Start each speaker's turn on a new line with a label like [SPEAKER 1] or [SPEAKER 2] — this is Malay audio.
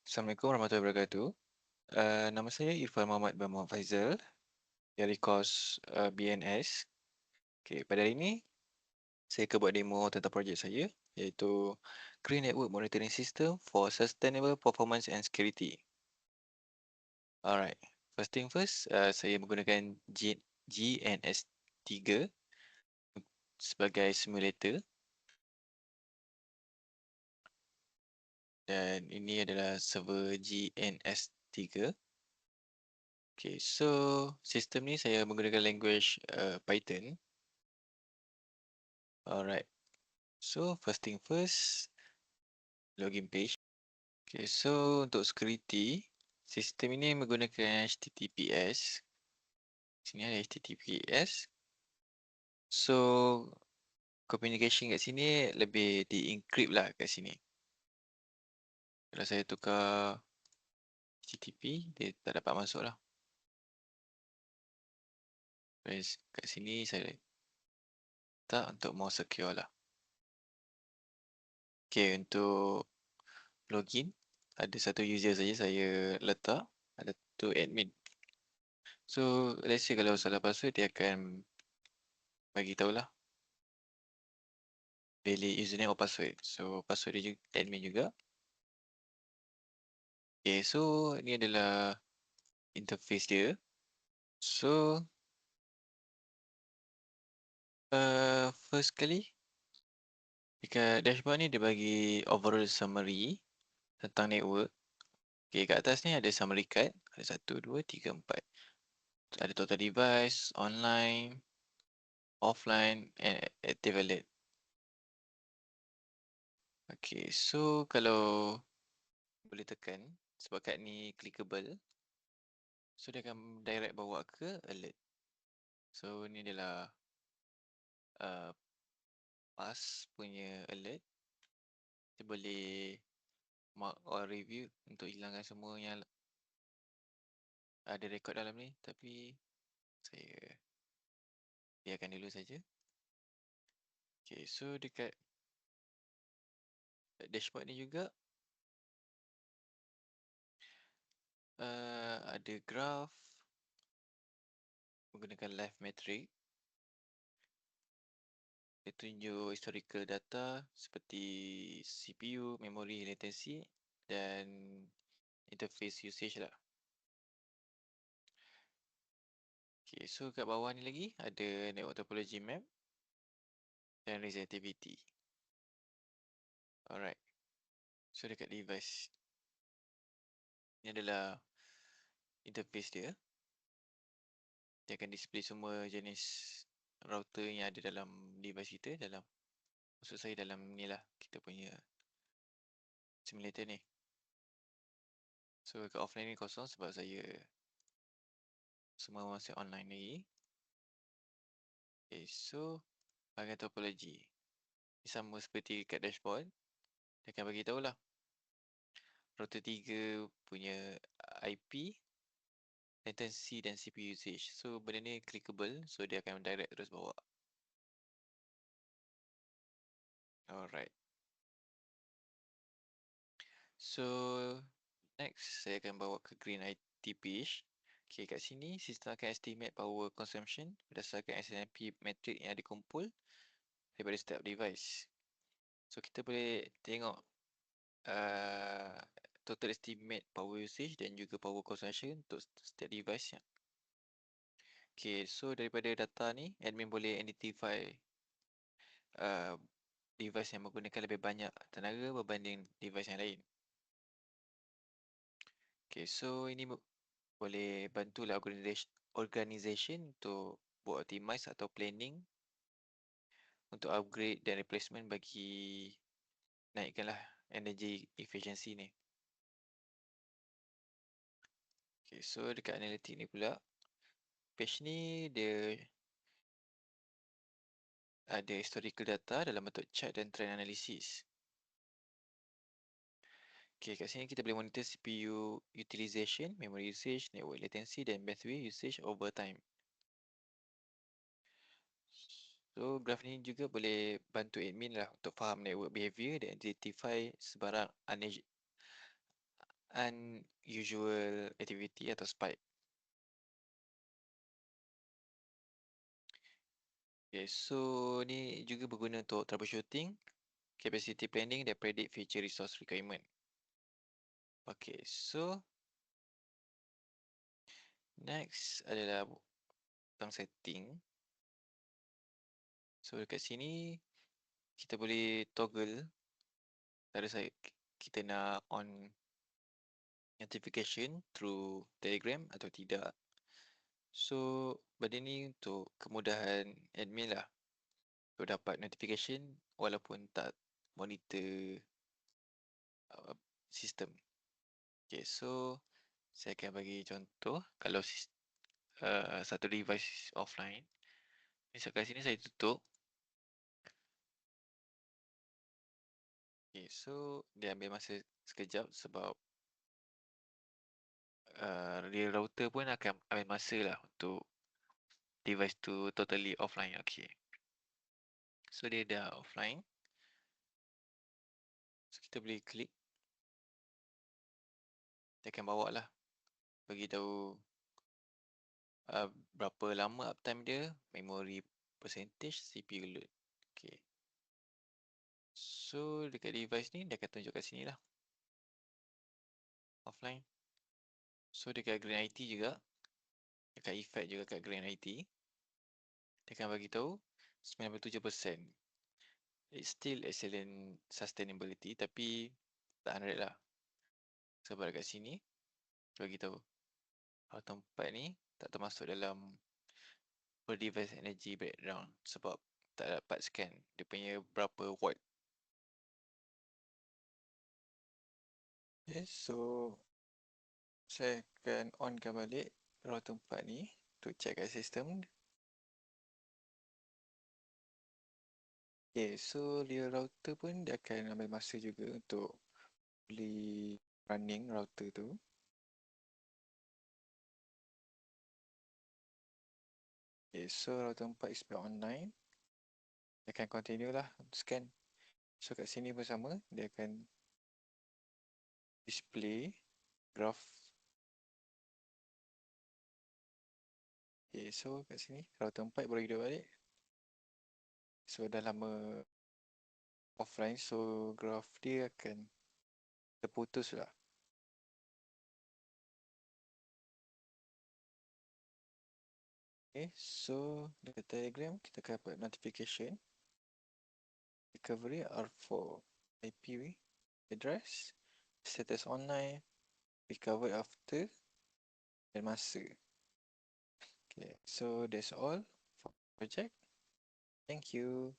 [SPEAKER 1] Assalamualaikum warahmatullahi wabarakatuh. Nama saya Irfan Muhammad bin Muhammad Faizal dari kos BNS. Okay, pada hari ini saya akan buat demo tentang projek saya iaitu Green Network Monitoring System for Sustainable Performance and Security. Alright, first thing first, saya menggunakan GNS3 sebagai simulator dan ini adalah server GNS3. Okay, so sistem ni saya menggunakan language Python. Alright, so first thing first, login page. Okay, so untuk security, sistem ini menggunakan HTTPS. Sini ada HTTPS. So, communication kat sini lebih di-encrypt lah kat sini. Kalau saya tukar HTTP, dia tak dapat masuk lah. Kat sini saya letak untuk more secure lah. Okay, untuk login, ada satu user saja saya letak, ada tu admin. So, let's say kalau salah password, dia akan bagi tahulah pilih username or password. So, password dia juga, admin juga. Okay, so ni adalah interface dia. So, first kali, dekat dashboard ni dia bagi overall summary tentang network. Okay, kat atas ni ada summary card. Ada 1, 2, 3, 4. Ada total device, online, offline, and active alert. Okay, so kalau boleh tekan, sebab kad ni clickable, so dia akan direct bawa ke alert. So ni adalah pass punya alert. Kita boleh mark or review untuk hilangkan semua yang ada rekod dalam ni, tapi saya biarkan dulu saja. Okay, so dekat dashboard ni juga ada graph menggunakan live metric. Dia tunjuk historical data seperti CPU, memory, latency dan interface usage lah. Okay, so kat bawah ni lagi ada network topology map dan resistivity. Alright, so dekat device ni adalah interface dia. Dia akan display semua jenis router yang ada dalam device kita, dalam, maksud saya dalam ni lah, kita punya simulator ni. So kat offline ni kosong sebab saya semua masih online lagi. Okay, so bahagian topology sama seperti kat dashboard. Dia akan bagi tahu lah router 3 punya IP, latency dan CPU usage. So benda ni clickable, so dia akan direct terus bawa. Alright. So next saya akan bawa ke Green IT page. Okay, kat sini sistem akan estimate power consumption berdasarkan SNMP metric yang dikumpul daripada setiap device. So kita boleh tengok total estimate power usage dan juga power consumption untuk setiap device nya. Okay, so daripada data ni, admin boleh identify device yang menggunakan lebih banyak tenaga berbanding device yang lain. Okay, so ini boleh bantulah organisation untuk buat optimize atau planning untuk upgrade dan replacement bagi naikkanlah energy efficiency ni. Okay, so dekat analytic ni pula, page ni dia ada historical data dalam bentuk chart dan trend analysis. Okay, kat sini kita boleh monitor CPU utilization, memory usage, network latency dan bandwidth usage over time. So, graf ni juga boleh bantu admin lah untuk faham network behavior dan identify sebarang unusual activity atau spike. Okay, so ni juga berguna untuk troubleshooting, capacity planning dan predict future resource requirement. Okay, so next adalah tentang setting. So dekat sini kita boleh toggle cara kita nak on notification through Telegram atau tidak. So benda ni untuk kemudahan admin lah, untuk dapat notification walaupun tak monitor sistem. Okay, so saya akan bagi contoh kalau satu device offline. Misalkan sini saya tutup. Okay, so dia ambil masa sekejap sebab real router pun akan ambil masa lah untuk device tu totally offline. Okay, so dia dah offline. So kita boleh klik. Dia akan bawa lah, bagi tahu berapa lama uptime dia, memory percentage, CPU load. Okay, so dekat device ni dia akan tunjuk kat sini lah, offline. So dekat Green IT juga, dekat effect juga kat Green IT, dia akan bagi tahu 97%. It's still excellent sustainability tapi tak 100 lah. Sebab dekat sini bagi tahu router 4 ni tak termasuk dalam per device energy breakdown sebab tak dapat scan dia punya berapa watt. Okay, so saya akan onkan balik router 4 ni untuk check kat sistem. Okay, so real router pun dia akan ambil masa juga untuk boleh running router tu. Okay, so router 4 is back online. Dia akan continue lah scan. So kat sini pun sama, dia akan display graph. Okay, so kat sini router 4 baru hidup balik. So dah lama offline, so graph dia akan terputus lah. Okay, so dekat Telegram kita akan dapat notification. Recovery R4 IP address, status online, recovered after, dan masa. Okay, so that's all for project. Thank you.